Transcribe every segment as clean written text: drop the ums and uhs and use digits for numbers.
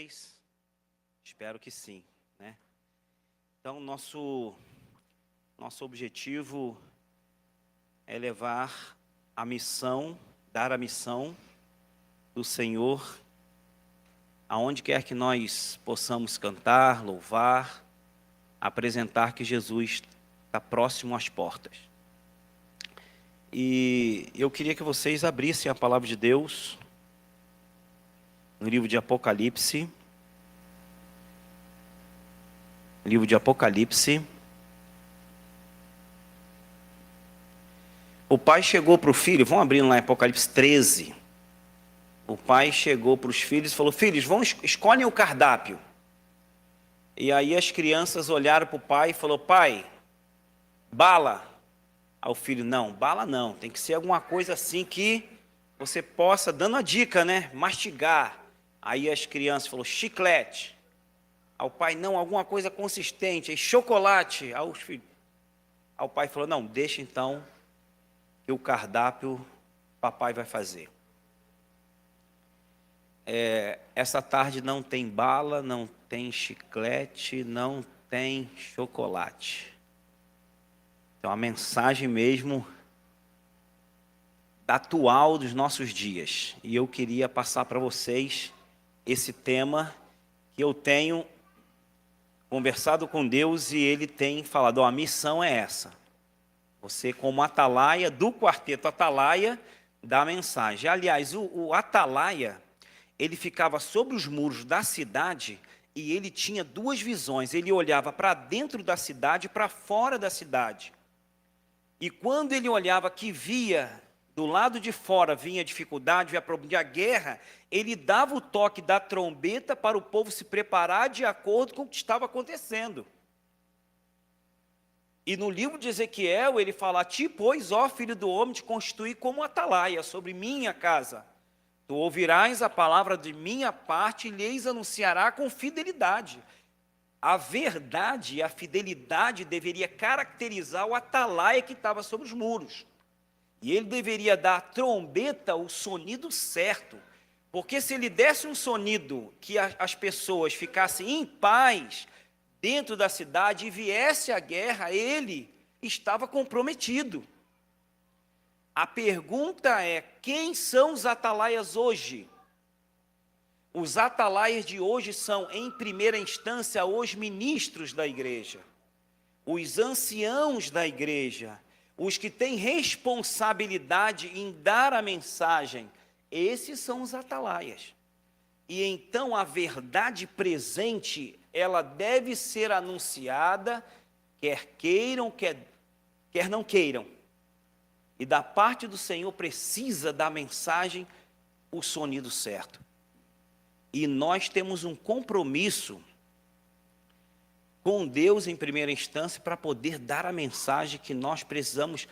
vocês? Espero que sim, né? Então, nosso objetivo é levar a missão, dar a missão do Senhor, aonde quer que nós possamos cantar, louvar, apresentar que Jesus está próximo às portas. E eu queria que vocês abrissem a palavra de Deus no livro de Apocalipse. Livro de Apocalipse. O pai chegou para o filho, vamos abrir lá em Apocalipse 13. O pai chegou para os filhos e falou: filhos, escolhem o cardápio. E aí as crianças olharam para o pai e falaram: pai, bala. Ao filho: não, bala não, tem que ser alguma coisa assim que você possa, dando a dica, né, mastigar. Aí as crianças falaram: chiclete. Ao pai: não, alguma coisa consistente. Aí chocolate. Ao pai falou: não, deixa então que o cardápio papai vai fazer. Essa tarde não tem bala, não tem chiclete, não tem chocolate. Então, a mensagem mesmo atual dos nossos dias. E eu queria passar para vocês esse tema que eu tenho conversado com Deus e Ele tem falado: a missão é essa. Você, como atalaia do quarteto Atalaia, dá a mensagem. Aliás, o atalaia, ele ficava sobre os muros da cidade e ele tinha duas visões. Ele olhava para dentro da cidade e para fora da cidade. E quando ele olhava que via, do lado de fora vinha dificuldade, vinha problema, a guerra, ele dava o toque da trombeta para o povo se preparar de acordo com o que estava acontecendo. E no livro de Ezequiel, ele fala: ti, pois, ó filho do homem, te constituí como atalaia sobre minha casa. Tu ouvirás a palavra de minha parte e lhes anunciará com fidelidade. A verdade e a fidelidade deveria caracterizar o atalaia que estava sobre os muros. E ele deveria dar à trombeta o sonido certo. Porque se ele desse um sonido que as pessoas ficassem em paz dentro da cidade e viesse a guerra, ele estava comprometido. A pergunta é: quem são os atalaias hoje? Os atalaias de hoje são, em primeira instância, os ministros da igreja, os anciãos da igreja, os que têm responsabilidade em dar a mensagem. Esses são os atalaias. E então a verdade presente, ela deve ser anunciada, quer queiram, quer não queiram. E da parte do Senhor precisa da mensagem o sonido certo. E nós temos um compromisso com Deus em primeira instância para poder dar a mensagem que nós precisamos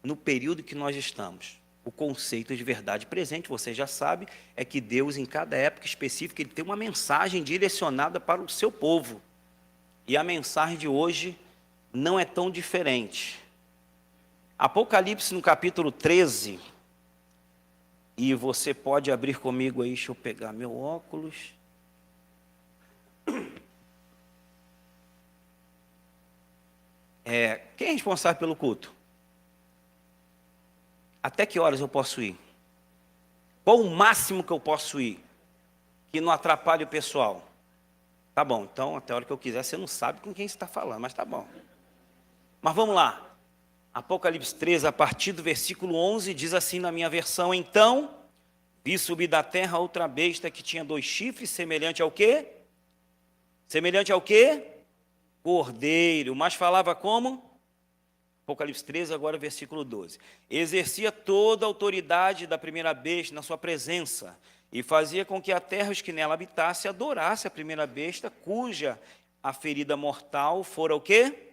no período que nós estamos. O conceito de verdade presente, você já sabe, é que Deus em cada época específica ele tem uma mensagem direcionada para o seu povo. E a mensagem de hoje não é tão diferente. Apocalipse no capítulo 13, e você pode abrir comigo aí, deixa eu pegar meu óculos. Quem é responsável pelo culto? Até que horas eu posso ir? Qual o máximo que eu posso ir? Que não atrapalhe o pessoal. Tá bom, então até a hora que eu quiser, você não sabe com quem você está falando, mas tá bom. Mas vamos lá. Apocalipse 13, a partir do versículo 11, diz assim na minha versão: então, vi subir da terra outra besta que tinha 2 chifres, semelhante ao quê? Semelhante ao quê? Cordeiro, mas falava como? Apocalipse 13, agora versículo 12. Exercia toda a autoridade da primeira besta na sua presença, e fazia com que a terra e os que nela habitassem adorasse a primeira besta, cuja a ferida mortal fora o quê?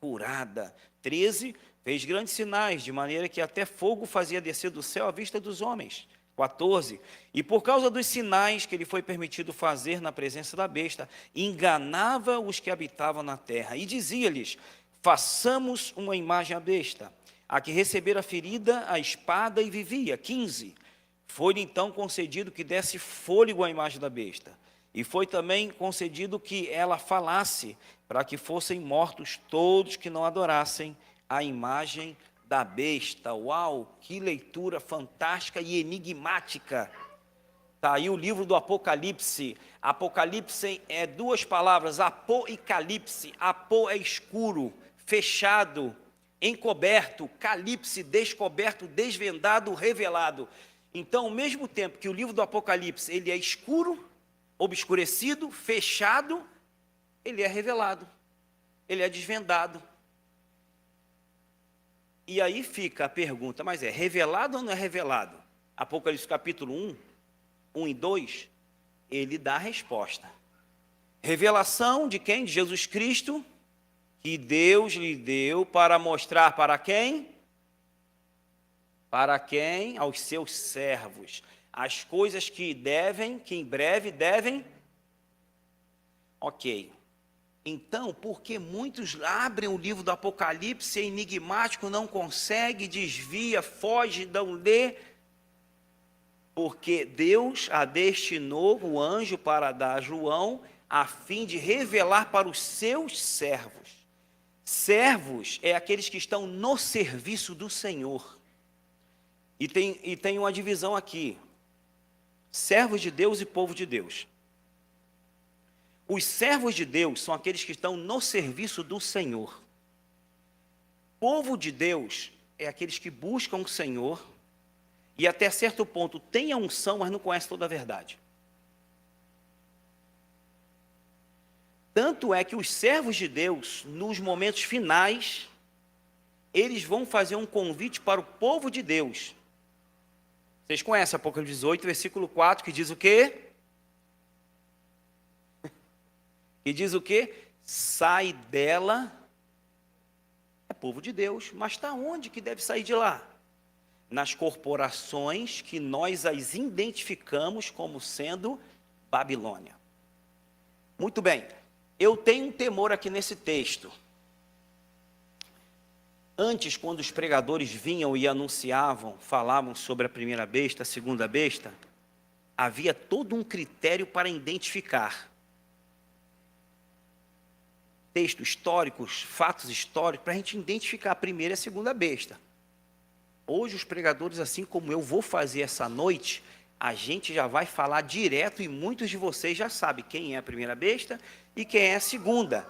Curada. 13, fez grandes sinais, de maneira que até fogo fazia descer do céu à vista dos homens. 14, e por causa dos sinais que lhe foi permitido fazer na presença da besta, enganava os que habitavam na terra, e dizia-lhes: façamos uma imagem à besta, a que recebera a ferida, a espada e vivia. 15, foi-lhe então concedido que desse fôlego à imagem da besta, E foi também concedido que ela falasse, para que fossem mortos todos que não adorassem a imagem da besta. Uau, que leitura fantástica e enigmática. Está aí o livro do Apocalipse. Apocalipse é duas palavras, apô e calipse. Apô é escuro, fechado, encoberto, calipse, descoberto, desvendado, revelado. Então, ao mesmo tempo que o livro do Apocalipse ele é escuro, obscurecido, fechado, ele é revelado, ele é desvendado. E aí fica a pergunta, mas é revelado ou não é revelado? Apocalipse capítulo 1 e 2, ele dá a resposta. Revelação de quem? De Jesus Cristo, que Deus lhe deu para mostrar para quem? Para quem? Aos seus servos. As coisas que em breve devem. Ok. Então, porque muitos abrem o livro do Apocalipse, é enigmático, não consegue, desvia, foge, não lê, porque Deus a destinou o anjo para dar a João, a fim de revelar para os seus servos. Servos é aqueles que estão no serviço do Senhor. E tem uma divisão aqui: servos de Deus e povo de Deus. Os servos de Deus são aqueles que estão no serviço do Senhor. Povo de Deus é aqueles que buscam o Senhor e até certo ponto tem a unção, mas não conhece toda a verdade. Tanto é que os servos de Deus, nos momentos finais, eles vão fazer um convite para o povo de Deus. Vocês conhecem Apocalipse 18, versículo 4, que diz o quê? Que diz o quê? Sai dela, é povo de Deus, mas está onde que deve sair de lá? Nas corporações que nós as identificamos como sendo Babilônia. Muito bem, eu tenho um temor aqui nesse texto. Antes, quando os pregadores vinham e anunciavam, falavam sobre a primeira besta, a segunda besta, havia todo um critério para identificar. Textos históricos, fatos históricos, para a gente identificar a primeira e a segunda besta. Hoje os pregadores, assim como eu vou fazer essa noite, a gente já vai falar direto e muitos de vocês já sabem quem é a primeira besta e quem é a segunda.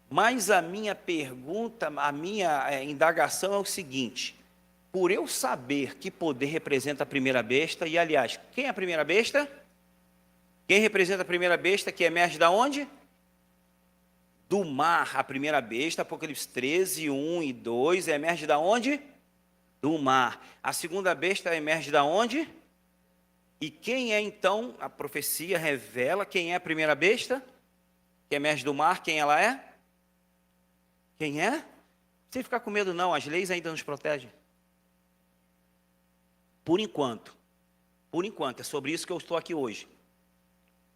Mas a minha pergunta, a minha indagação é o seguinte: por eu saber que poder representa a primeira besta, e aliás, quem é a primeira besta? Quem representa a primeira besta que emerge da onde? Do mar. A primeira besta, Apocalipse 13, 1 e 2, emerge da onde? Do mar. A segunda besta emerge da onde? E quem é então, a profecia revela quem é a primeira besta? Que emerge do mar, quem ela é? Quem é? Sem ficar com medo não, as leis ainda nos protegem. Por enquanto, é sobre isso que eu estou aqui hoje.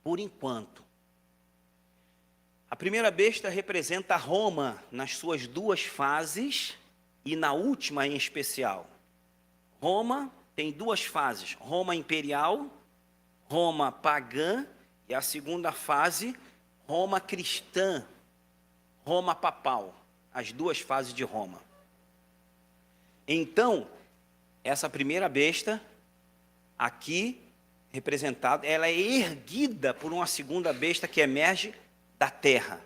Por enquanto. A primeira besta representa Roma nas suas duas fases e na última em especial. Roma tem duas fases: Roma imperial, Roma pagã, e a segunda fase, Roma cristã, Roma papal. As duas fases de Roma. Então, essa primeira besta, aqui representada, ela é erguida por uma segunda besta que emerge da terra.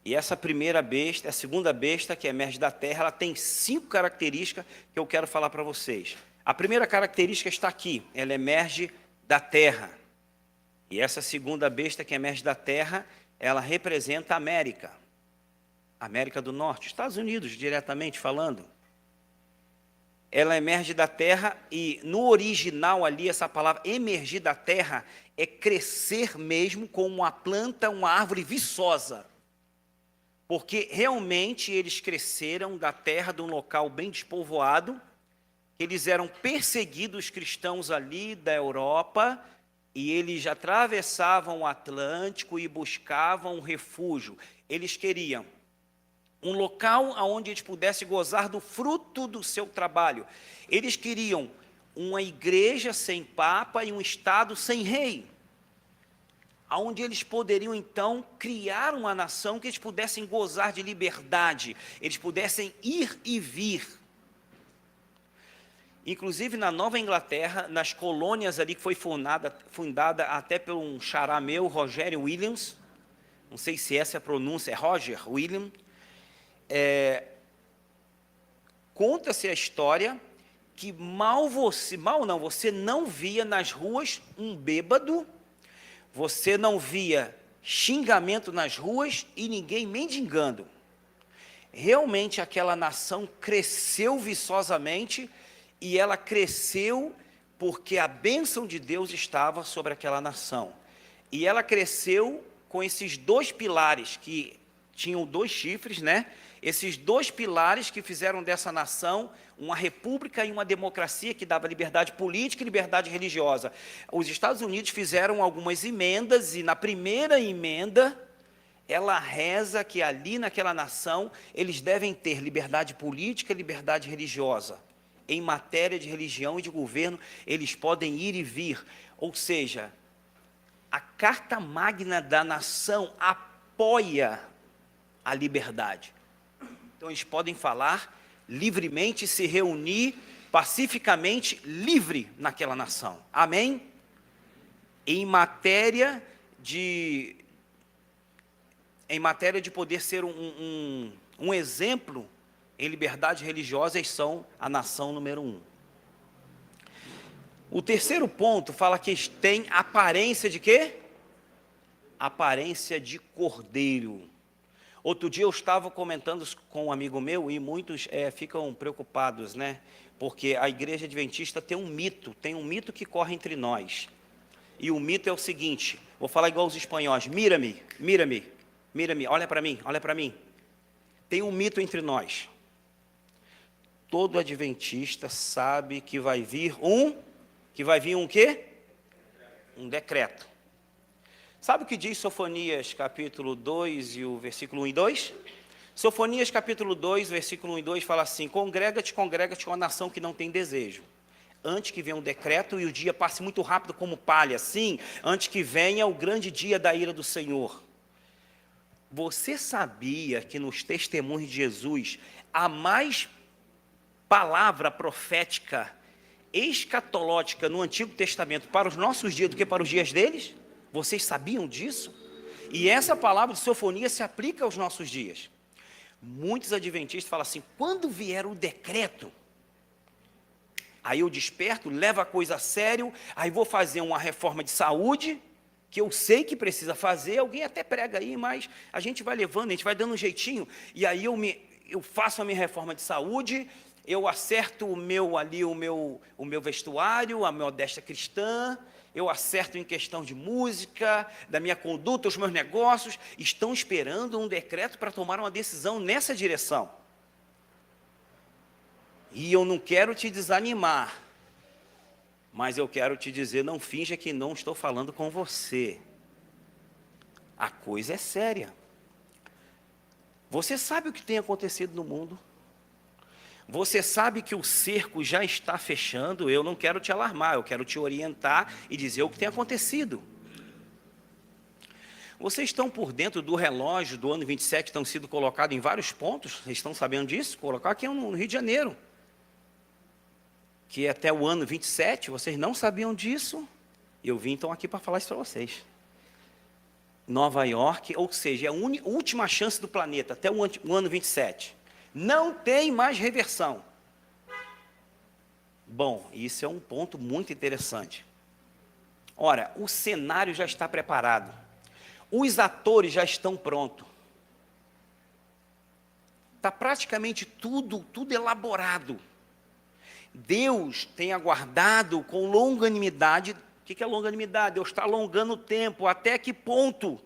E essa primeira besta, a segunda besta que emerge da terra, ela tem 5 características que eu quero falar para vocês. A primeira característica está aqui, ela emerge da terra. E essa segunda besta que emerge da terra, ela representa a América. América do Norte, Estados Unidos, diretamente falando. Ela emerge da terra e, no original ali, essa palavra emergir da terra é crescer mesmo como uma planta, uma árvore viçosa. Porque realmente eles cresceram da terra, de um local bem despovoado. Eles eram perseguidos cristãos ali da Europa e eles atravessavam o Atlântico e buscavam um refúgio. Eles queriam um local onde eles pudessem gozar do fruto do seu trabalho. Eles queriam uma igreja sem papa e um estado sem rei. onde eles poderiam, então, criar uma nação que eles pudessem gozar de liberdade, eles pudessem ir e vir. Inclusive, na Nova Inglaterra, nas colônias ali que foi fundada até por um xará meu, Rogério Williams, não sei se essa é a pronúncia, é Roger Williams, conta-se a história que você não via nas ruas um bêbado, você não via xingamento nas ruas e ninguém mendigando. Realmente aquela nação cresceu viçosamente, e ela cresceu porque a bênção de Deus estava sobre aquela nação. E ela cresceu com esses dois pilares, que tinham dois chifres, né? Esses dois pilares que fizeram dessa nação uma república e uma democracia que dava liberdade política e liberdade religiosa. Os Estados Unidos fizeram algumas emendas, e na primeira emenda, ela reza que ali naquela nação, eles devem ter liberdade política e liberdade religiosa. Em matéria de religião e de governo, eles podem ir e vir. Ou seja, a Carta Magna da nação apoia a liberdade. Então, eles podem falar livremente, se reunir pacificamente, livre naquela nação. Amém? Em matéria de poder ser um exemplo em liberdade religiosa, eles são a nação número 1. O terceiro ponto fala que eles têm aparência de quê? Aparência de cordeiro. Outro dia eu estava comentando com um amigo meu, e muitos ficam preocupados, né? Porque a igreja adventista tem um mito que corre entre nós. E o mito é o seguinte, vou falar igual os espanhóis: mira-me, mira-me, mira-me, olha para mim, olha para mim. Tem um mito entre nós. Todo adventista sabe que vai vir um quê? Um decreto. Sabe o que diz Sofonias capítulo 2 e o versículo 1 e 2? Sofonias capítulo 2, versículo 1 e 2 fala assim: congrega-te com a nação que não tem desejo, antes que venha um decreto e o dia passe muito rápido como palha, sim, antes que venha o grande dia da ira do Senhor. Você sabia que nos testemunhos de Jesus há mais palavra profética escatológica no Antigo Testamento para os nossos dias do que para os dias deles? Vocês sabiam disso? E essa palavra de Sofonias se aplica aos nossos dias. Muitos adventistas falam assim: quando vier o decreto, aí eu desperto, levo a coisa a sério, aí vou fazer uma reforma de saúde, que eu sei que precisa fazer, alguém até prega aí, mas a gente vai levando, a gente vai dando um jeitinho, e aí eu faço a minha reforma de saúde, eu acerto o meu vestuário, a minha modéstia cristã, eu acerto em questão de música, da minha conduta, os meus negócios. Estão esperando um decreto para tomar uma decisão nessa direção. E eu não quero te desanimar, mas eu quero te dizer, não finja que não estou falando com você. A coisa é séria. Você sabe o que tem acontecido no mundo? Você sabe que o cerco já está fechando. Eu não quero te alarmar, eu quero te orientar e dizer o que tem acontecido. Vocês estão por dentro do relógio do ano 27, estão sendo colocados em vários pontos, vocês estão sabendo disso? Colocar aqui no Rio de Janeiro, que até o ano 27, vocês não sabiam disso? Eu vim então aqui para falar isso para vocês. Nova York, ou seja, é a última chance do planeta, até o ano 27. Não tem mais reversão. Bom, isso é um ponto muito interessante. Ora, o cenário já está preparado. Os atores já estão prontos. Está praticamente tudo elaborado. Deus tem aguardado com longanimidade. O que é longanimidade? Deus está alongando o tempo. Até que ponto?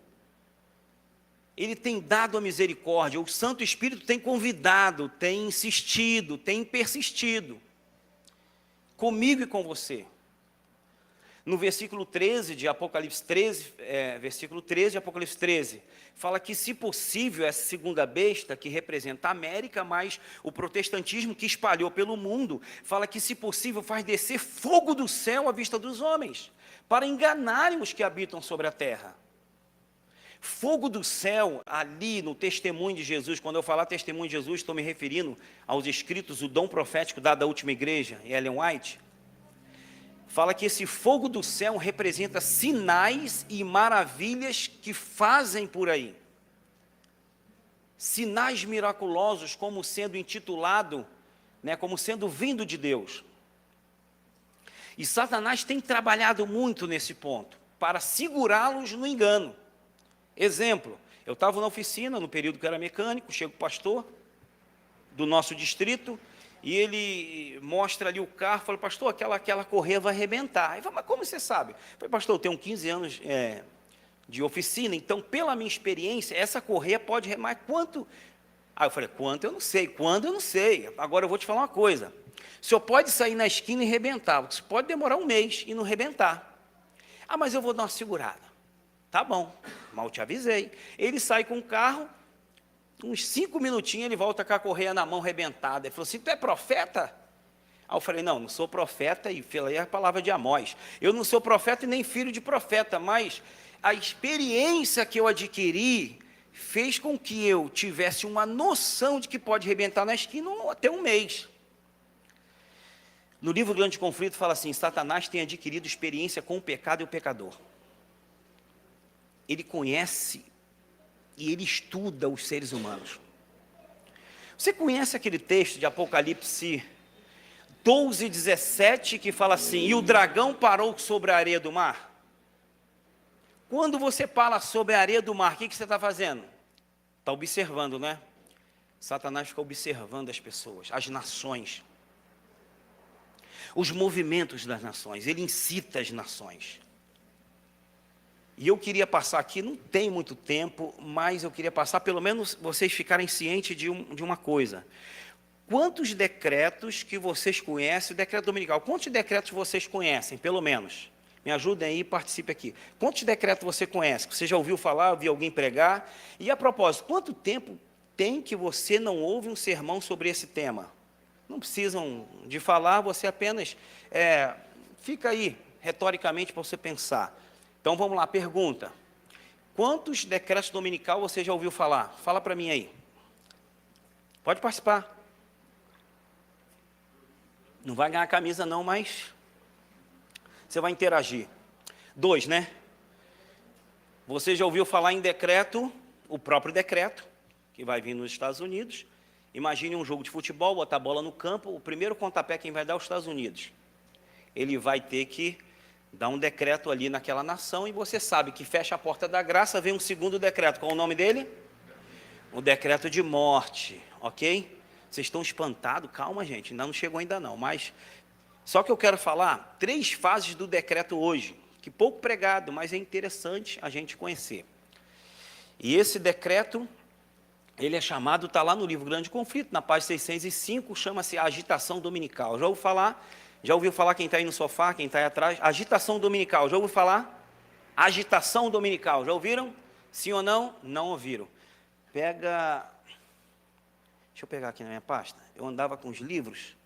Ele tem dado a misericórdia, o Santo Espírito tem convidado, tem insistido, tem persistido, comigo e com você. No versículo 13 de Apocalipse 13, versículo 13 de Apocalipse 13, fala que, se possível, essa segunda besta, que representa a América, mas o protestantismo que espalhou pelo mundo, fala que, se possível, faz descer fogo do céu à vista dos homens, para enganarem os que habitam sobre a terra. Fogo do céu, ali no testemunho de Jesus, quando eu falar testemunho de Jesus, estou me referindo aos escritos, o dom profético dado à última igreja, Ellen White, fala que esse fogo do céu representa sinais e maravilhas que fazem por aí. Sinais miraculosos, como sendo intitulado, como sendo vindo de Deus. E Satanás tem trabalhado muito nesse ponto, para segurá-los no engano. Exemplo, eu estava na oficina, no período que eu era mecânico, chega o pastor do nosso distrito, e ele mostra ali o carro, fala, pastor, aquela correia vai arrebentar. Eu falo, mas como você sabe? Eu falei, pastor, eu tenho 15 anos de oficina, então, pela minha experiência, essa correia pode remar quanto? Aí eu falei, quanto eu não sei, quando eu não sei. Agora eu vou te falar uma coisa, o senhor pode sair na esquina e arrebentar, isso pode demorar um mês e não arrebentar. Ah, mas eu vou dar uma segurada. Tá bom, mal te avisei. Ele sai com o carro, uns 5 minutinhos ele volta com a correia na mão arrebentada. Ele falou assim, tu é profeta? Aí eu falei, não sou profeta, e falei a palavra de Amós. Eu não sou profeta e nem filho de profeta, mas a experiência que eu adquiri fez com que eu tivesse uma noção de que pode arrebentar na esquina até um mês. No livro Grande Conflito fala assim, Satanás tem adquirido experiência com o pecado e o pecador. Ele conhece e ele estuda os seres humanos. Você conhece aquele texto de Apocalipse 12:17 que fala assim, e o dragão parou sobre a areia do mar? Quando você fala sobre a areia do mar, o que você está fazendo? Está observando, né? Satanás fica observando as pessoas, as nações, os movimentos das nações, ele incita as nações. E eu queria passar aqui, não tem muito tempo, mas eu queria passar, pelo menos vocês ficarem cientes de uma coisa. Quantos decretos que vocês conhecem, o decreto dominical, quantos decretos vocês conhecem, pelo menos? Me ajudem aí e participe aqui. Quantos decretos você conhece? Você já ouviu falar, ouviu alguém pregar? E a propósito, quanto tempo tem que você não ouve um sermão sobre esse tema? Não precisam de falar, você apenas fica aí, retoricamente, para você pensar. Então, vamos lá, pergunta. Quantos decretos dominical você já ouviu falar? Fala para mim aí. Pode participar. Não vai ganhar camisa não, mas você vai interagir. 2, né? Você já ouviu falar em decreto, o próprio decreto, que vai vir nos Estados Unidos. Imagine um jogo de futebol, botar a bola no campo, o primeiro pontapé quem vai dar é os Estados Unidos. Ele vai ter que dar um decreto ali naquela nação, e você sabe que fecha a porta da graça, vem um segundo decreto. Qual é o nome dele? O decreto de morte, ok? Vocês estão espantados? Calma, gente, ainda não chegou ainda não, mas só que eu quero falar 3 fases do decreto hoje, que pouco pregado, mas é interessante a gente conhecer. E esse decreto, ele é chamado, está lá no livro Grande Conflito, na página 605, chama-se agitação dominical. Já ouviu falar? Já ouviu falar quem está aí no sofá, quem está aí atrás? Agitação dominical, já ouviu falar? Agitação dominical, já ouviram? Sim ou não? Não ouviram. Deixa eu pegar aqui na minha pasta. Eu andava com os livros,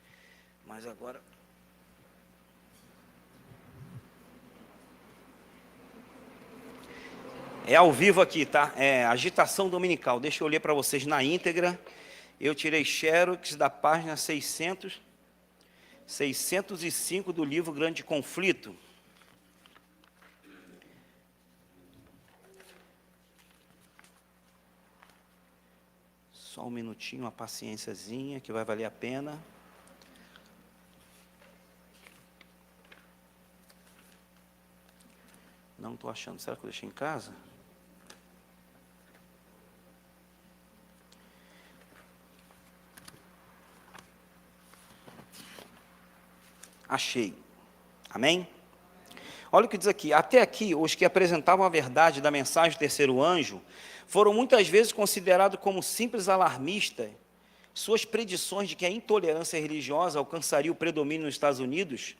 mas agora... É ao vivo aqui, tá? É agitação dominical. Deixa eu ler para vocês na íntegra. Eu tirei xerox da página 605 do livro Grande Conflito. Só um minutinho, uma paciênciazinha, que vai valer a pena. Não estou achando. Será que eu deixei em casa? Achei. Amém? Olha o que diz aqui. Até aqui, os que apresentavam a verdade da mensagem do terceiro anjo foram muitas vezes considerados como simples alarmistas. Suas predições de que a intolerância religiosa alcançaria o predomínio nos Estados Unidos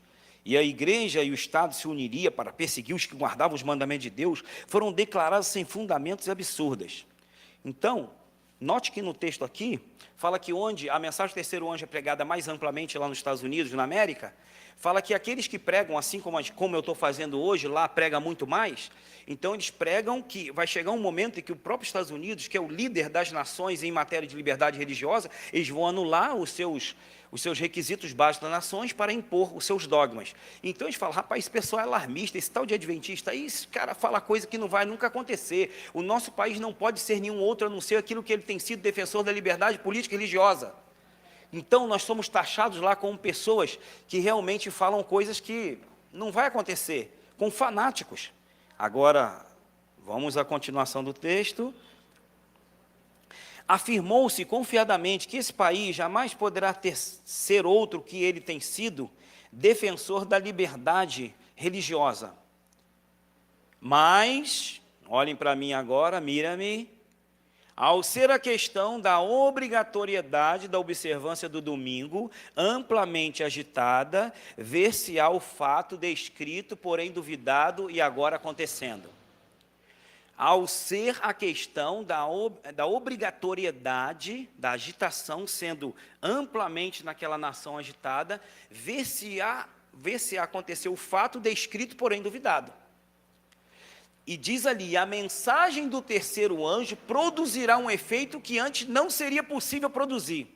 e a igreja e o Estado se uniria para perseguir os que guardavam os mandamentos de Deus foram declaradas sem fundamentos e absurdas. Então, Note que no texto aqui, fala que onde a mensagem do terceiro anjo é pregada mais amplamente lá nos Estados Unidos, na América, fala que aqueles que pregam, assim como eu estou fazendo hoje, lá prega muito mais, então eles pregam que vai chegar um momento em que o próprio Estados Unidos, que é o líder das nações em matéria de liberdade religiosa, eles vão anular os seus requisitos básicos das nações para impor os seus dogmas. Então eles falam, rapaz, esse pessoal é alarmista, esse tal de adventista aí, esse cara fala coisa que não vai nunca acontecer. O nosso país não pode ser nenhum outro a não ser aquilo que ele tem sido, defensor da liberdade política e religiosa. Então nós somos taxados lá como pessoas que realmente falam coisas que não vai acontecer, com fanáticos. Agora, vamos à continuação do texto. Afirmou-se confiadamente que esse país jamais poderá ser outro que ele tem sido, defensor da liberdade religiosa. Mas, olhem para mim agora, mira-me, ao ser a questão da obrigatoriedade da observância do domingo amplamente agitada, ver-se-á o fato descrito, porém duvidado e agora acontecendo. Ao ser a questão da obrigatoriedade, da agitação sendo amplamente naquela nação agitada, ver-se-á acontecer o fato descrito, porém duvidado. E diz ali, a mensagem do terceiro anjo produzirá um efeito que antes não seria possível produzir.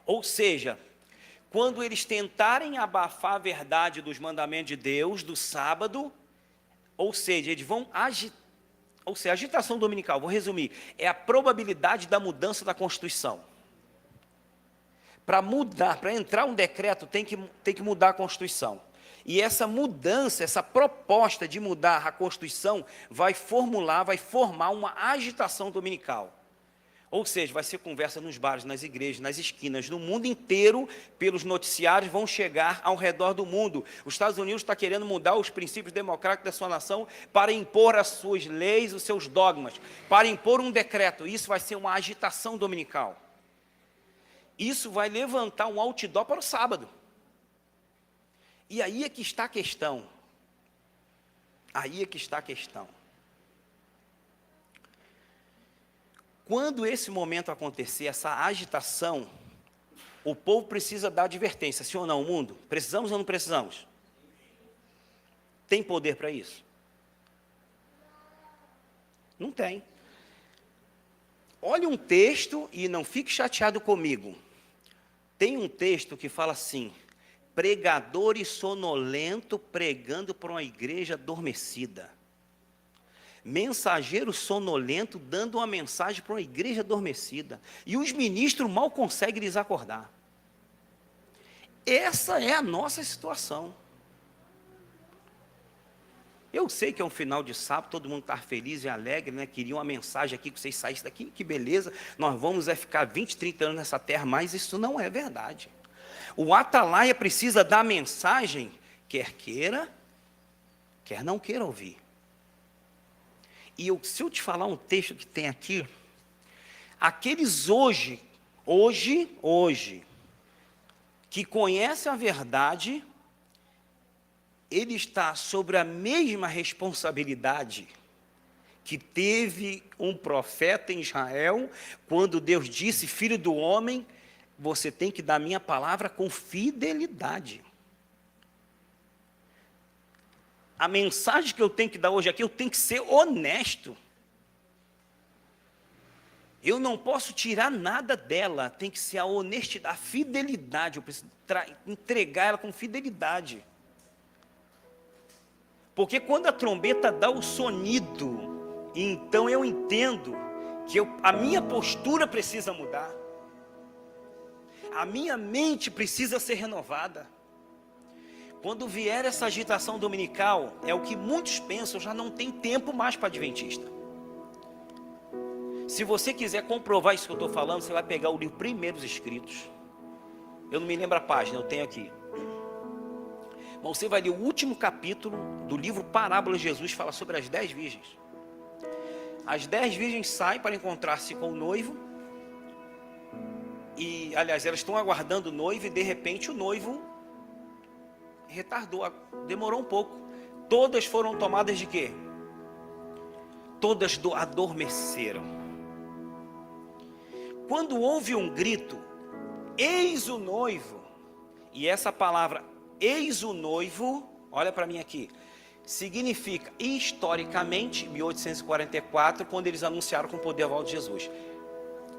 Ou seja, quando eles tentarem abafar a verdade dos mandamentos de Deus, do sábado, ou seja, eles vão a agitação dominical, vou resumir, é a probabilidade da mudança da Constituição. Para mudar, para entrar um decreto, tem que mudar a Constituição. E essa mudança, essa proposta de mudar a Constituição, vai formar uma agitação dominical. Ou seja, vai ser conversa nos bares, nas igrejas, nas esquinas, no mundo inteiro, pelos noticiários, vão chegar ao redor do mundo. Os Estados Unidos está querendo mudar os princípios democráticos da sua nação para impor as suas leis, os seus dogmas, para impor um decreto. Isso vai ser uma agitação dominical. Isso vai levantar um outdoor para o sábado. E aí é que está a questão. Aí é que está a questão. Quando esse momento acontecer, essa agitação, o povo precisa dar advertência, sim ou não, o mundo? Precisamos ou não precisamos? Tem poder para isso? Não tem. Olhe um texto e não fique chateado comigo. Tem um texto que fala assim, pregador e sonolento pregando para uma igreja adormecida. Mensageiro sonolento dando uma mensagem para uma igreja adormecida. E os ministros mal conseguem lhes acordar. Essa é a nossa situação. Eu sei que é um final de sábado, todo mundo está feliz e alegre, né? Queria uma mensagem aqui, que vocês saíssem daqui, que beleza, nós vamos ficar 20, 30 anos nessa terra, mas isso não é verdade. O atalaia precisa dar mensagem, quer queira, quer não queira ouvir. E se eu te falar um texto que tem aqui, aqueles hoje, que conhecem a verdade, ele está sobre a mesma responsabilidade que teve um profeta em Israel, quando Deus disse, filho do homem, você tem que dar minha palavra com fidelidade. A mensagem que eu tenho que dar hoje aqui, eu tenho que ser honesto. Eu não posso tirar nada dela, tem que ser a honestidade, a fidelidade, eu preciso entregar ela com fidelidade. Porque quando a trombeta dá o sonido, então eu entendo que a minha postura precisa mudar. A minha mente precisa ser renovada. Quando vier essa agitação dominical, é o que muitos pensam, já não tem tempo mais para adventista. Se você quiser comprovar isso que eu estou falando, você vai pegar o livro Primeiros Escritos. Eu não me lembro a página, eu tenho aqui. Mas você vai ler o último capítulo do livro Parábolas de Jesus, fala sobre as 10 virgens. As 10 virgens saem para encontrar-se com o noivo. E, aliás, elas estão aguardando o noivo e, de repente, o noivo retardou, demorou um pouco. Todas foram tomadas de quê? Todas adormeceram. Quando houve um grito, eis o noivo, e essa palavra eis o noivo, olha para mim aqui, significa historicamente, 1844, quando eles anunciaram com o poder a volta de Jesus.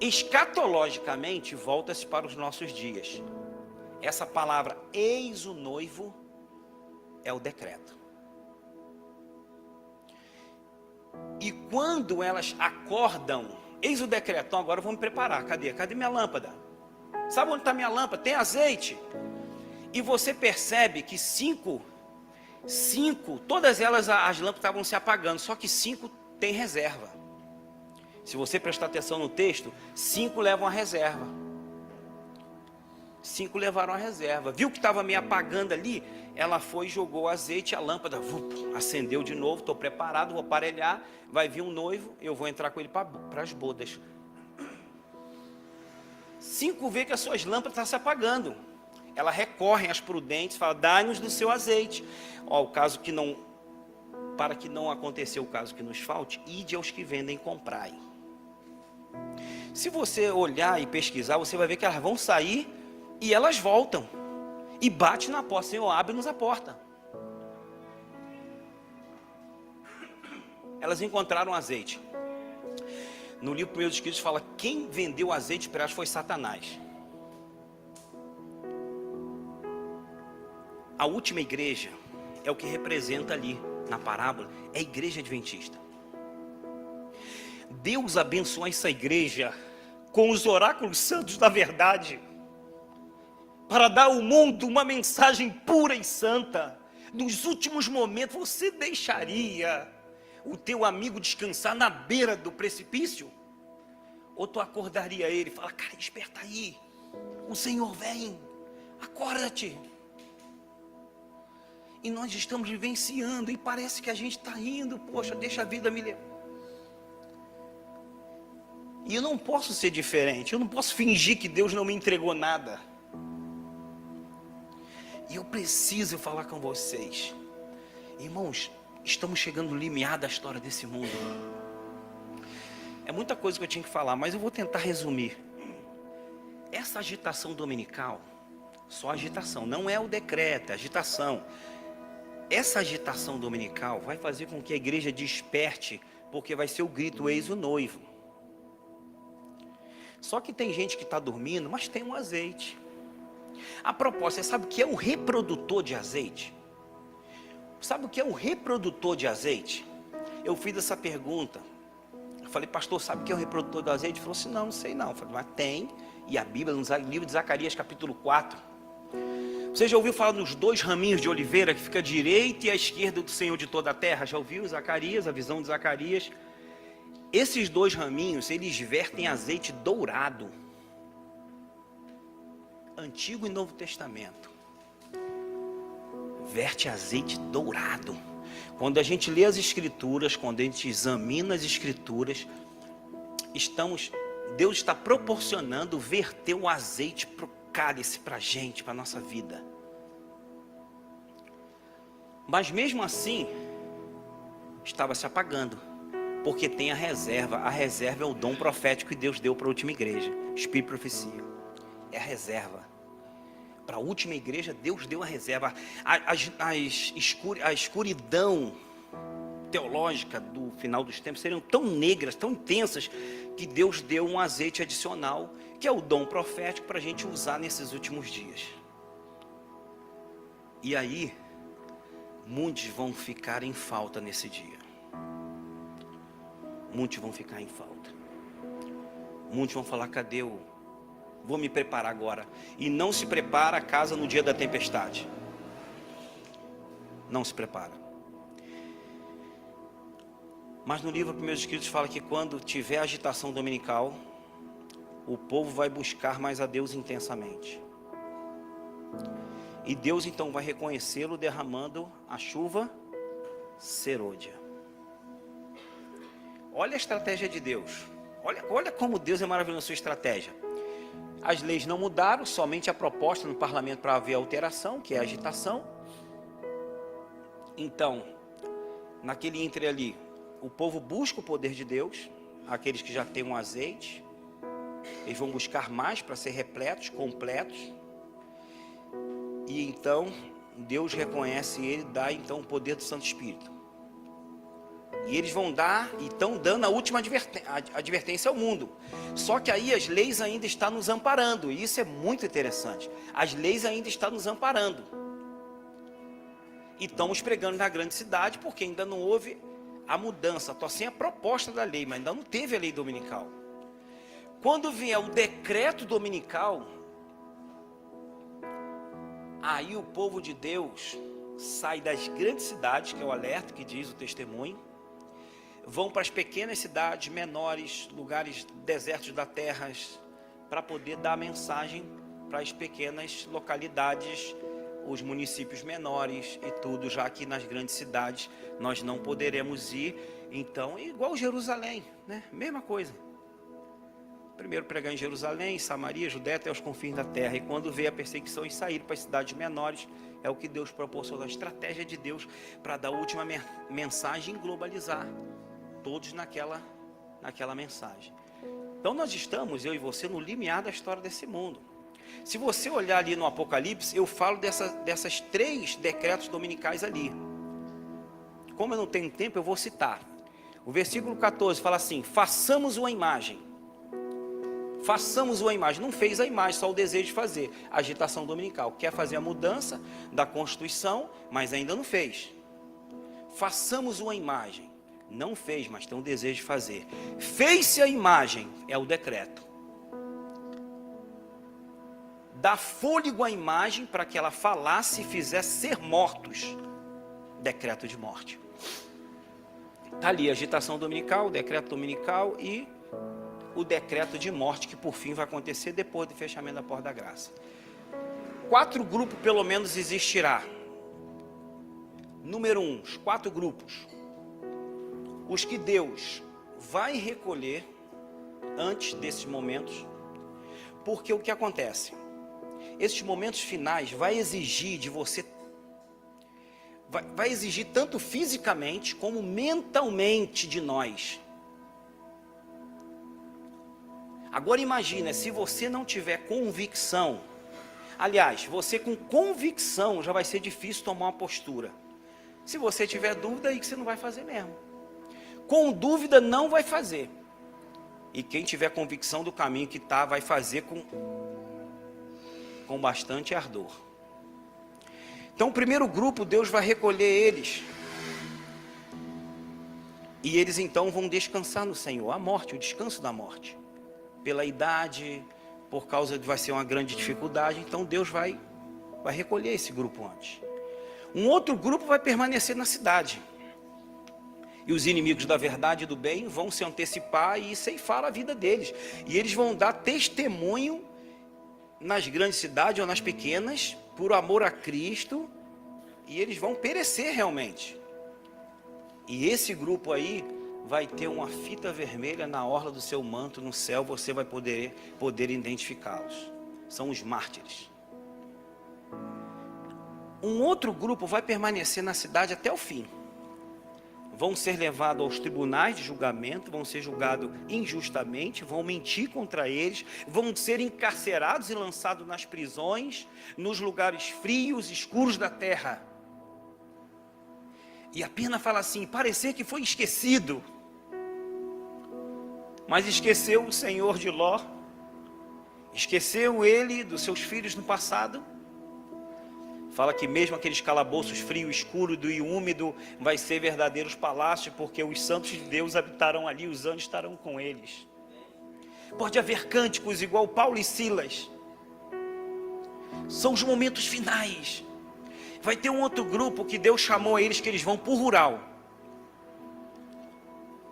Escatologicamente, volta-se para os nossos dias. Essa palavra eis o noivo é o decreto. E quando elas acordam, eis o decreto, então agora eu vou me preparar, cadê minha lâmpada? Sabe onde está minha lâmpada? Tem azeite. E você percebe que cinco, todas elas, as lâmpadas estavam se apagando, só que 5 tem reserva. Se você prestar atenção no texto, 5 levam a reserva. 5 levaram a reserva. Viu que estava meio apagando ali? Ela foi, jogou o azeite, a lâmpada acendeu de novo. Estou preparado, vou aparelhar. Vai vir um noivo, eu vou entrar com ele para as bodas. 5 vê que as suas lâmpadas estão se apagando. Elas recorrem às prudentes, falam, dai-nos do seu azeite. Ó, o caso que não, para que não aconteça o caso que nos falte, ide aos que vendem e comprai. Se você olhar e pesquisar, você vai ver que elas vão sair e elas voltam. E bate na porta, Senhor, abre-nos a porta. Elas encontraram azeite. No livro 1 Escritos fala, quem vendeu azeite para elas foi Satanás. A última igreja é o que representa ali na parábola, é a igreja adventista. Deus abençoou essa igreja com os oráculos santos da verdade, para dar ao mundo uma mensagem pura e santa. Nos últimos momentos, você deixaria o teu amigo descansar na beira do precipício? Ou tu acordaria ele e fala, cara, desperta aí, o Senhor vem, acorda-te. E nós estamos vivenciando, e parece que a gente está indo, poxa, deixa a vida me levar. E eu não posso ser diferente, eu não posso fingir que Deus não me entregou nada. E eu preciso falar com vocês. Irmãos, estamos chegando no limiar da história desse mundo. É muita coisa que eu tinha que falar, mas eu vou tentar resumir. Essa agitação dominical, só agitação, não é o decreto, é agitação. Essa agitação dominical vai fazer com que a igreja desperte, porque vai ser o grito, eis o noivo. Só que tem gente que está dormindo, mas tem um azeite. A propósito, você sabe o que é o reprodutor de azeite? Sabe o que é o reprodutor de azeite? Eu fiz essa pergunta. Eu falei, pastor, sabe o que é o reprodutor do azeite? Ele falou assim, não sei não. Eu falei, mas tem. E a Bíblia, no livro de Zacarias, capítulo 4. Você já ouviu falar nos 2 raminhos de oliveira que fica à direita e à esquerda do Senhor de toda a terra? Já ouviu Zacarias, a visão de Zacarias? Esses 2 raminhos, eles vertem azeite dourado. Antigo e Novo Testamento. Verte azeite dourado. Quando a gente lê as Escrituras, quando a gente examina as Escrituras, Deus está proporcionando verter o azeite para o cálice, para a gente, para a nossa vida. Mas mesmo assim, estava se apagando, porque tem a reserva. A reserva é o dom profético que Deus deu para a última igreja, Espírito e profecia. É a reserva. Para a última igreja, Deus deu a reserva. A escuridão teológica do final dos tempos seriam tão negras, tão intensas, que Deus deu um azeite adicional, que é o dom profético para a gente usar nesses últimos dias. E aí, muitos vão ficar em falta nesse dia. Muitos vão ficar em falta. Muitos vão falar, cadê o... Vou me preparar agora. E não se prepara a casa no dia da tempestade. Não se prepara. Mas no livro 1 Escritos fala que quando tiver agitação dominical, o povo vai buscar mais a Deus intensamente. E Deus então vai reconhecê-lo derramando a chuva serôdia. Olha a estratégia de Deus. Olha como Deus é maravilhoso na sua estratégia. As leis não mudaram, somente a proposta no parlamento para haver alteração, que é a agitação. Então, naquele íntere ali, o povo busca o poder de Deus, aqueles que já têm um azeite, eles vão buscar mais para ser repletos, completos. E então, Deus reconhece ele, dá então o poder do Santo Espírito. E eles vão dar, e estão dando a última advertência ao mundo. Só que aí as leis ainda estão nos amparando, e isso é muito interessante. As leis ainda estão nos amparando. E estamos pregando na grande cidade, porque ainda não houve a mudança. Estou sem a proposta da lei, mas ainda não teve a lei dominical. Quando vier o decreto dominical, aí o povo de Deus sai das grandes cidades, que é o alerta que diz o testemunho, vão para as pequenas cidades, menores, lugares desertos da terra, para poder dar a mensagem para as pequenas localidades, os municípios menores e tudo, já que nas grandes cidades nós não poderemos ir. Então, igual Jerusalém, né? Mesma coisa. Primeiro pregar em Jerusalém, Samaria, Judéia, até os confins da terra. E quando veio a perseguição e sair para as cidades menores, é o que Deus proporcionou, a estratégia de Deus para dar a última mensagem e globalizar todos naquela mensagem. Então nós estamos, eu e você, no limiar da história desse mundo. Se você olhar ali no Apocalipse, eu falo dessas 3 decretos dominicais ali. Como eu não tenho tempo, eu vou citar. O versículo 14 fala assim: façamos uma imagem. Façamos uma imagem. Não fez a imagem, só o desejo de fazer. Agitação dominical. Quer fazer a mudança da Constituição, mas ainda não fez. Façamos uma imagem. Não fez, mas tem um desejo de fazer. Fez-se a imagem, é o decreto. Dá fôlego à imagem para que ela falasse e fizesse ser mortos. Decreto de morte. Está ali a agitação dominical, o decreto dominical e o decreto de morte, que por fim vai acontecer depois do fechamento da porta da graça. 4 grupos pelo menos existirá. Número 1, os 4 grupos. Os que Deus vai recolher antes desses momentos, porque o que acontece? Esses momentos finais vai exigir de você, vai exigir tanto fisicamente como mentalmente de nós. Agora imagina, se você não tiver convicção, aliás, você com convicção já vai ser difícil tomar uma postura. Se você tiver dúvida, aí que você não vai fazer mesmo. Com dúvida não vai fazer. E quem tiver convicção do caminho que está, vai fazer com bastante ardor. Então o primeiro grupo, Deus vai recolher eles. E eles então vão descansar no Senhor. A morte, o descanso da morte. Pela idade, por causa de vai ser uma grande dificuldade. Então Deus vai recolher esse grupo antes. Um outro grupo vai permanecer na cidade. E os inimigos da verdade e do bem vão se antecipar e ceifar a vida deles. E eles vão dar testemunho nas grandes cidades ou nas pequenas, por amor a Cristo, e eles vão perecer realmente. E esse grupo aí vai ter uma fita vermelha na orla do seu manto no céu, você vai poder identificá-los. São os mártires. Um outro grupo vai permanecer na cidade até o fim. Vão ser levados aos tribunais de julgamento, vão ser julgados injustamente, vão mentir contra eles, vão ser encarcerados e lançados nas prisões, nos lugares frios, escuros da terra. E a pena fala assim, parecer que foi esquecido. Mas esqueceu o Senhor de Ló, esqueceu ele dos seus filhos no passado. Fala que mesmo aqueles calabouços frio, escuro e úmido vai ser verdadeiros palácios, porque os santos de Deus habitarão ali, os anjos estarão com eles. Pode haver cânticos igual Paulo e Silas. São os momentos finais. Vai ter um outro grupo que Deus chamou eles, que eles vão para o rural.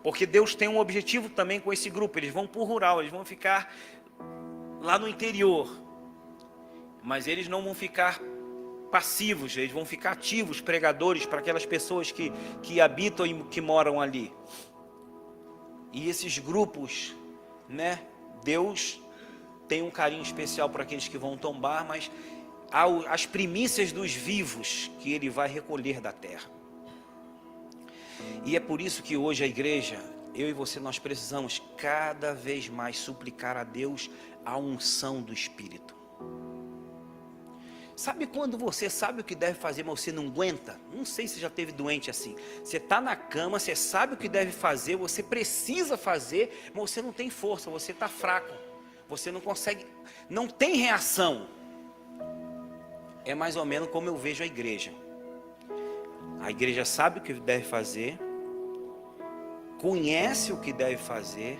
Porque Deus tem um objetivo também com esse grupo, eles vão para o rural, eles vão ficar lá no interior. Mas eles não vão ficar passivos, eles vão ficar ativos, pregadores para aquelas pessoas que habitam e que moram ali. E esses grupos, né, Deus tem um carinho especial para aqueles que vão tombar, mas há as primícias dos vivos que Ele vai recolher da terra. E é por isso que hoje a igreja, eu e você, nós precisamos cada vez mais suplicar a Deus a unção do Espírito. Sabe quando você sabe o que deve fazer, mas você não aguenta? Não sei se já teve doente assim. Você está na cama, você sabe o que deve fazer, você precisa fazer, mas você não tem força, você está fraco. Você não consegue, não tem reação. É mais ou menos como eu vejo a igreja. A igreja sabe o que deve fazer, conhece o que deve fazer,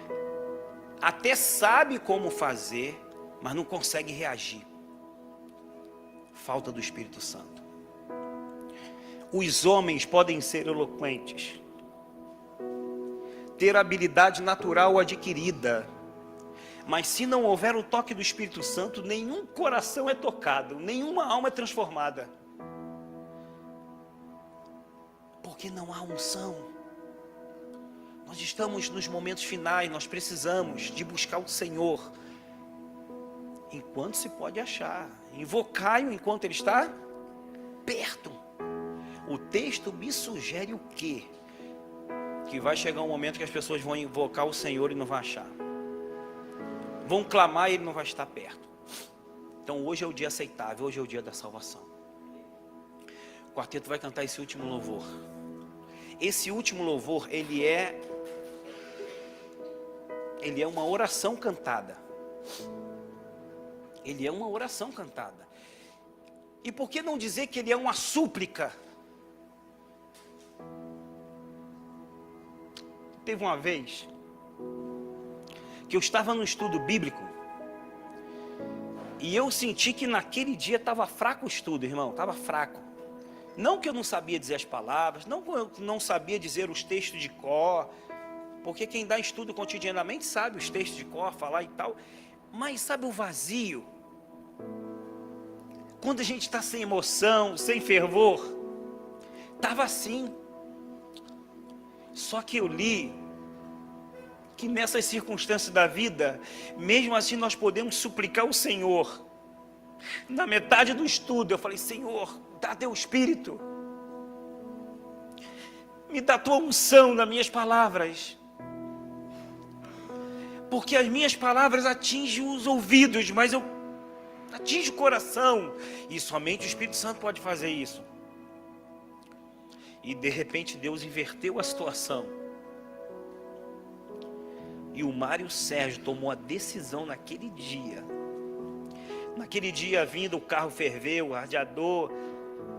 até sabe como fazer, mas não consegue reagir. Falta do Espírito Santo. Os homens podem ser eloquentes, ter habilidade natural adquirida, mas se não houver o toque do Espírito Santo, nenhum coração é tocado, nenhuma alma é transformada. Porque não há unção. Nós estamos nos momentos finais, nós precisamos de buscar o Senhor enquanto se pode achar. Invocai-o enquanto ele está perto. O texto me sugere o quê? Que vai chegar um momento que as pessoas vão invocar o Senhor e não vão achar. Vão clamar e ele não vai estar perto. Então hoje é o dia aceitável, hoje é o dia da salvação. O quarteto vai cantar esse último louvor. Esse último louvor, ele é uma oração cantada. Ele é uma oração cantada. E por que não dizer que ele é uma súplica? Teve uma vez que eu estava no estudo bíblico e eu senti que naquele dia estava fraco o estudo, irmão, estava fraco. Não que eu não sabia dizer as palavras, não que eu não sabia dizer os textos de cor, porque quem dá estudo cotidianamente sabe os textos de cor, falar e tal, mas sabe o vazio? Quando a gente está sem emoção, sem fervor, estava assim. Só que eu li que nessas circunstâncias da vida, mesmo assim nós podemos suplicar o Senhor. Na metade do estudo eu falei: Senhor, dá teu Espírito, me dá tua unção nas minhas palavras, porque as minhas palavras atingem os ouvidos, mas eu atinge o coração, e somente o Espírito Santo pode fazer isso. E de repente Deus inverteu a situação, e o Mário Sérgio tomou a decisão naquele dia. Naquele dia vindo, o carro ferveu, o radiador,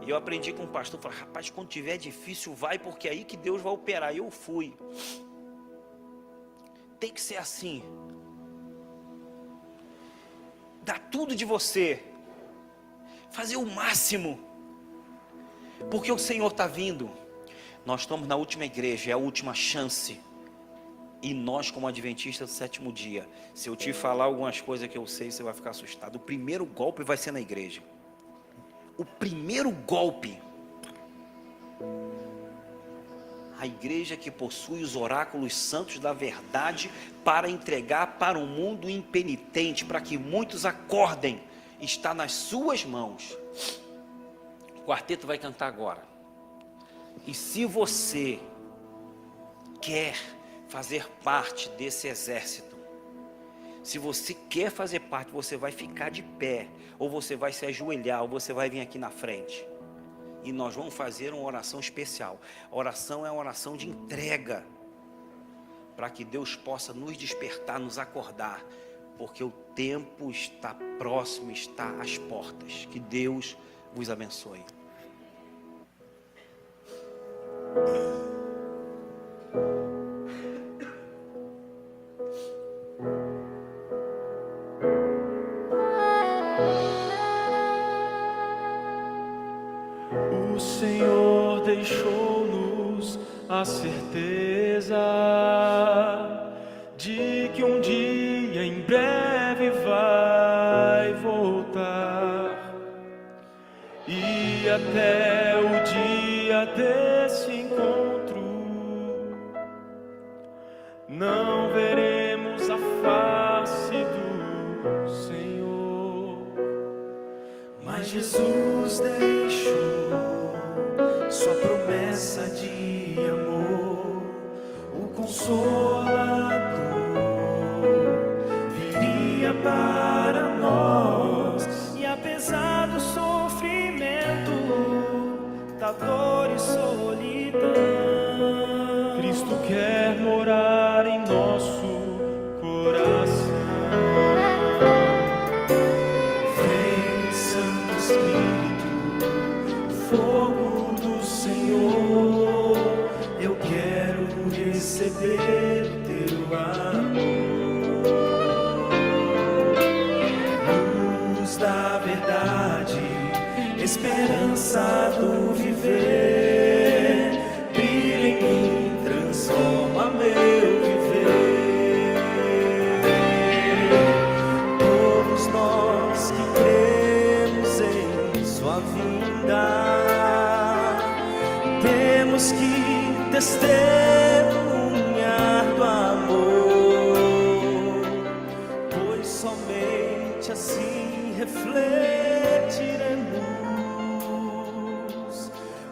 e eu aprendi com o pastor, falei: rapaz, quando tiver difícil vai, porque é aí que Deus vai operar. E eu fui. Tem que ser assim. Dar tudo de você, fazer o máximo, porque o Senhor está vindo. Nós estamos na última igreja, é a última chance, e nós como adventistas do sétimo dia, se eu te falar algumas coisas que eu sei, você vai ficar assustado. O primeiro golpe vai ser na igreja. O primeiro golpe. A igreja que possui os oráculos santos da verdade para entregar para um mundo impenitente, para que muitos acordem, está nas suas mãos. O quarteto vai cantar agora. E se você quer fazer parte desse exército, se você quer fazer parte, você vai ficar de pé, ou você vai se ajoelhar, ou você vai vir aqui na frente. E nós vamos fazer uma oração especial. A oração é uma oração de entrega, para que Deus possa nos despertar, nos acordar, porque o tempo está próximo, está às portas. Que Deus vos abençoe. O Senhor deixou-nos a certeza de que um dia em breve vai voltar, e até o dia desse encontro não veremos a face do Senhor, mas Jesus deixou sua promessa de amor, o Consolador viria para nós, e apesar do sofrimento, da dor e solidão, Cristo quer morar em nosso coração. Vem, Santo Espírito, fogo do Senhor, eu quero receber o teu amor. Luz da verdade, esperança do viver, brilha em mim, transforma meu viver. Todos nós que cremos em sua vinda, temos que testemunhar do amor, pois somente assim refletiremos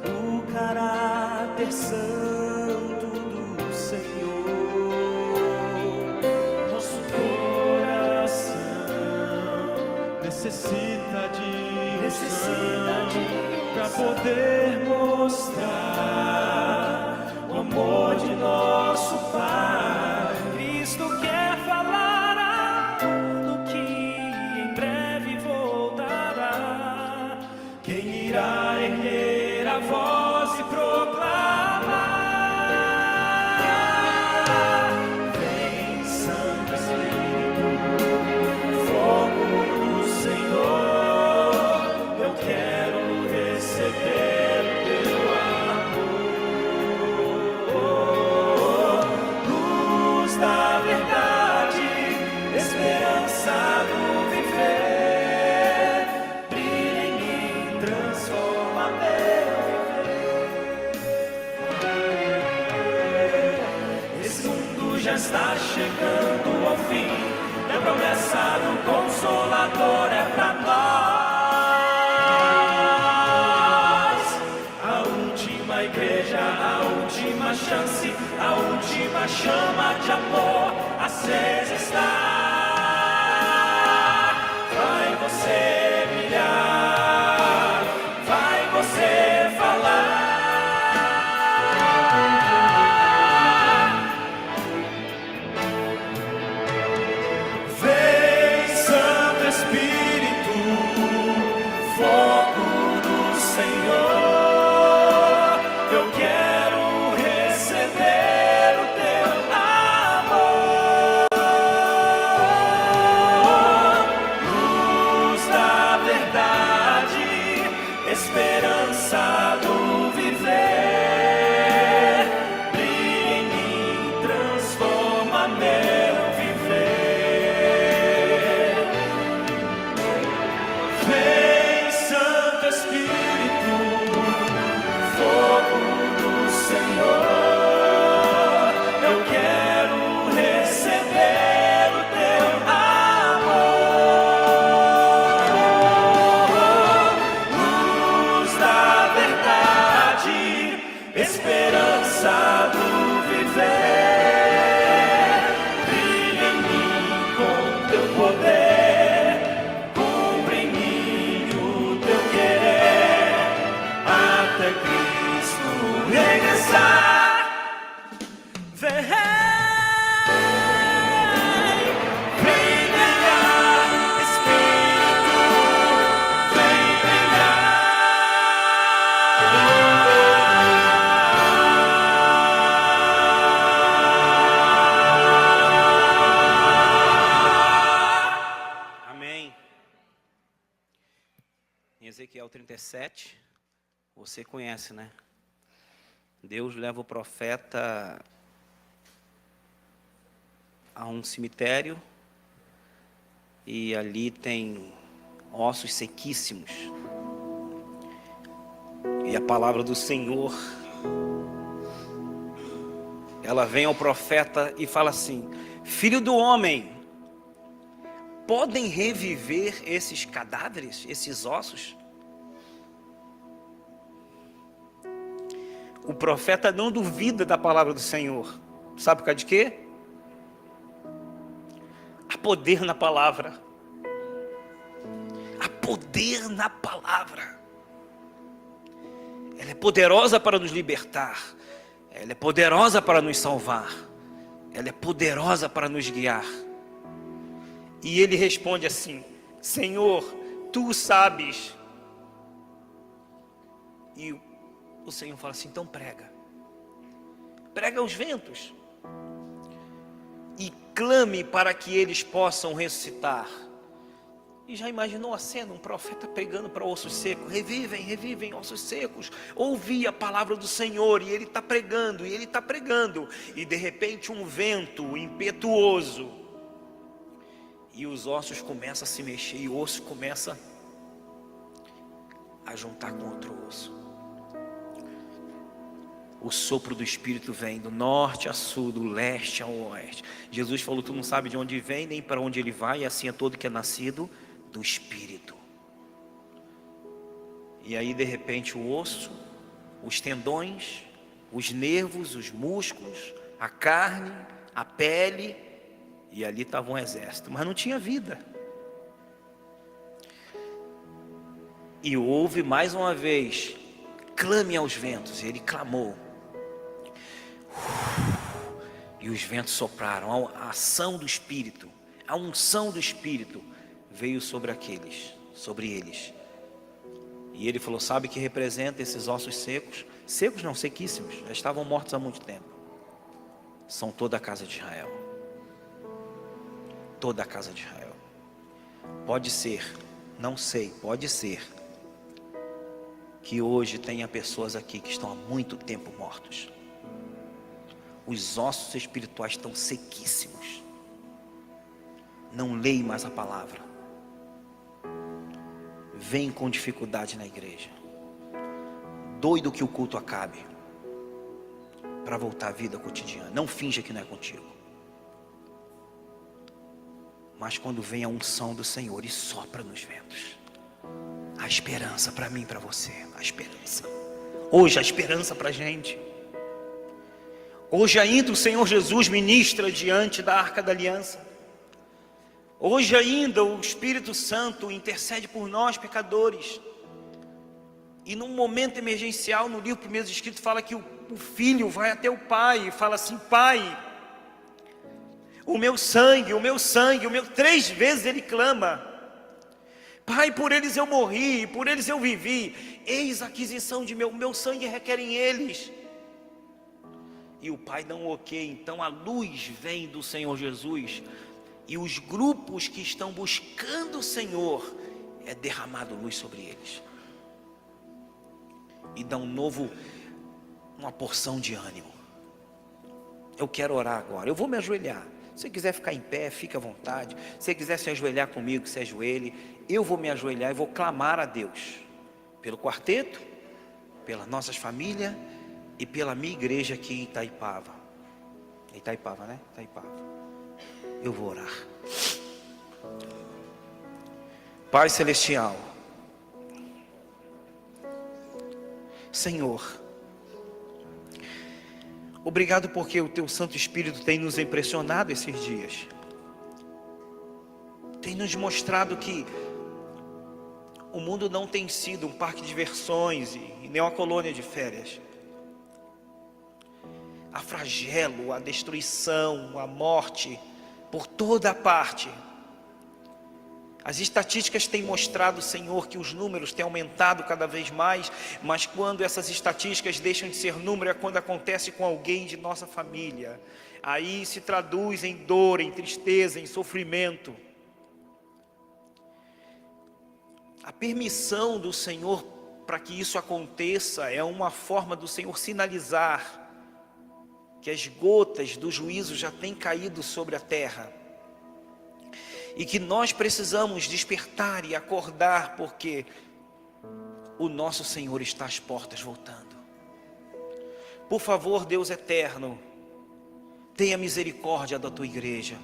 o caráter santo do Senhor. Nosso coração necessita de para poder mostrar o amor de nosso Pai. Cristo quer falar a mundo que em breve voltará. Quem irá erguer a voz e proclamar? Vem, Santo Espírito, fogo do Senhor, eu quero receber o teu amor. Luz da verdade, esperança do viver, brilha em mim, transforma meu viver. Esse mundo já está chegando ao fim, e a promessa do Consolador é pra nós. A última igreja, a última chance, a última chama de amor acesa está. Vai você brilhar, vai você falar. Vem, Santo Espírito, fogo do Senhor, eu quero receber o teu amor. Luz da verdade, esperança do viver, brilha em mim, transforma meu viver. Vem, Santo Espírito, fogo do Senhor, eu quero receber o teu amor. Luz da verdade, esperança do viver, brilha em mim com teu poder, cumpre em mim o teu querer, até Cristo regressar. Vem brilhar, Espírito, vem brilhar. Amém. Em Ezequiel 37, você conhece, né? Deus leva o profeta a um cemitério e ali tem ossos sequíssimos. E a palavra do Senhor, ela vem ao profeta e fala assim: filho do homem, podem reviver esses cadáveres, esses ossos? O profeta não duvida da palavra do Senhor. Sabe por causa de quê? Há poder na palavra. Há poder na palavra. Ela é poderosa para nos libertar. Ela é poderosa para nos salvar. Ela é poderosa para nos guiar. E ele responde assim: Senhor, tu sabes. E o Senhor fala assim: então prega. Prega aos ventos. E clame para que eles possam ressuscitar. E já imaginou a cena? Um profeta pregando para ossos secos: revivem, revivem ossos secos. Ouvi a palavra do Senhor. E ele está pregando, e ele está pregando. E de repente um vento impetuoso. E os ossos começam a se mexer. E o osso começa a juntar com outro osso. O sopro do Espírito vem do norte a sul, do leste ao oeste. Jesus falou: tu não sabe de onde vem, nem para onde ele vai. E assim é todo que é nascido do Espírito. E aí de repente o osso, os tendões, os nervos, os músculos, a carne, a pele. E ali estava um exército, mas não tinha vida. E houve mais uma vez: clame aos ventos. E ele clamou. E os ventos sopraram. A ação do Espírito, a unção do Espírito veio sobre eles. E ele falou: sabe o que representa esses ossos secos? Secos não, sequíssimos, já estavam mortos há muito tempo. São toda a casa de Israel. Toda a casa de Israel. Pode ser, não sei, pode ser que hoje tenha pessoas aqui que estão há muito tempo mortos. Os ossos espirituais estão sequíssimos. Não leem mais a palavra. Vêm com dificuldade na igreja. Doido que o culto acabe, para voltar à vida cotidiana. Não finja que não é contigo. Mas quando vem a unção do Senhor e sopra nos ventos, a esperança para mim e para você. A esperança. Hoje a esperança para a gente. Hoje ainda o Senhor Jesus ministra diante da Arca da Aliança. Hoje ainda o Espírito Santo intercede por nós pecadores. E num momento emergencial, no livro Primeiros Escritos, fala que o filho vai até o pai e fala assim: pai, o meu sangue, 3 vezes ele clama: pai, por eles eu morri, por eles eu vivi, eis a aquisição de meu sangue requerem eles. E o pai dá um ok. Então a luz vem do Senhor Jesus, e os grupos que estão buscando o Senhor, é derramado luz sobre eles, e dá uma porção de ânimo. Eu quero orar agora. Eu vou me ajoelhar. Se você quiser ficar em pé, fique à vontade. Se você quiser se ajoelhar comigo, se ajoelhe. Eu vou me ajoelhar e vou clamar a Deus pelo quarteto, pelas nossas famílias e pela minha igreja aqui em Itaipava. Itaipava, né? Itaipava. Eu vou orar. Pai Celestial, Senhor, obrigado porque o Teu Santo Espírito tem nos impressionado esses dias. Tem nos mostrado que o mundo não tem sido um parque de diversões e nem uma colônia de férias. Há flagelo, a destruição, a morte por toda a parte. As estatísticas têm mostrado, Senhor, que os números têm aumentado cada vez mais, mas quando essas estatísticas deixam de ser número é quando acontece com alguém de nossa família. Aí se traduz em dor, em tristeza, em sofrimento. A permissão do Senhor para que isso aconteça é uma forma do Senhor sinalizar que as gotas do juízo já têm caído sobre a terra. E que nós precisamos despertar e acordar, porque o nosso Senhor está às portas voltando. Por favor, Deus eterno, tenha misericórdia da tua igreja.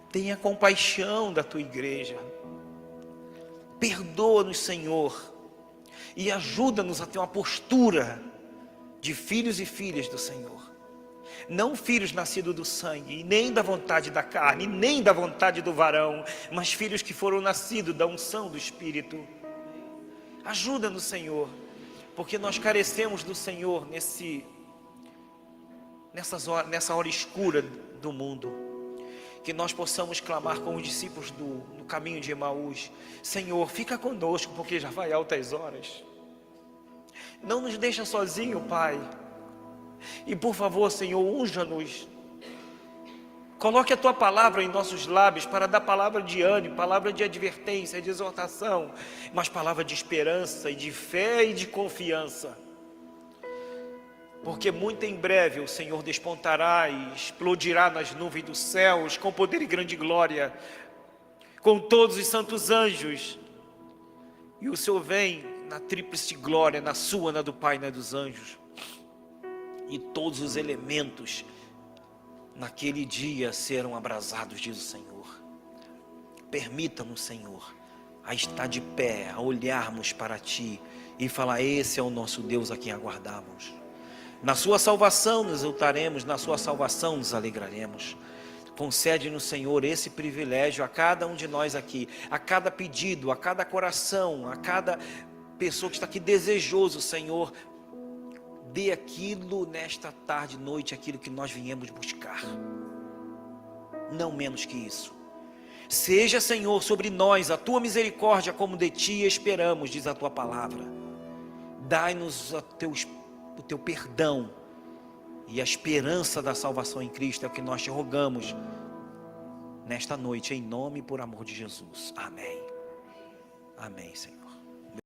Tenha compaixão da tua igreja. Perdoa-nos, Senhor, e ajuda-nos a ter uma postura de filhos e filhas do Senhor. Não filhos nascidos do sangue, e nem da vontade da carne, nem da vontade do varão, mas filhos que foram nascidos da unção do Espírito. Ajuda-nos, Senhor, porque nós carecemos do Senhor nessa hora escura do mundo. Que nós possamos clamar como os discípulos no caminho de Emaús: Senhor, fica conosco, porque já vai altas horas. Não nos deixa sozinho, Pai. E por favor, Senhor, unja-nos. Coloque a Tua palavra em nossos lábios para dar palavra de ânimo, palavra de advertência, de exortação, mas palavra de esperança e de fé e de confiança. Porque muito em breve o Senhor despontará e explodirá nas nuvens dos céus com poder e grande glória, com todos os santos anjos. E o Senhor vem na tríplice glória, na sua, na do Pai e na dos anjos. E todos os elementos naquele dia serão abrasados, diz o Senhor. Permita-nos, Senhor, a estar de pé, a olharmos para Ti e falar: esse é o nosso Deus a quem aguardamos. Na sua salvação nos exultaremos, na sua salvação nos alegraremos. Concede-nos, Senhor, esse privilégio a cada um de nós aqui, a cada pedido, a cada coração, a cada pessoa que está aqui desejoso, Senhor. Dê aquilo nesta tarde, noite, aquilo que nós viemos buscar. Não menos que isso. Seja, Senhor, sobre nós a Tua misericórdia, como de Ti esperamos, diz a Tua palavra. Dai-nos o Teu perdão e a esperança da salvação em Cristo, é o que nós te rogamos nesta noite, em nome e por amor de Jesus. Amém. Amém, Senhor.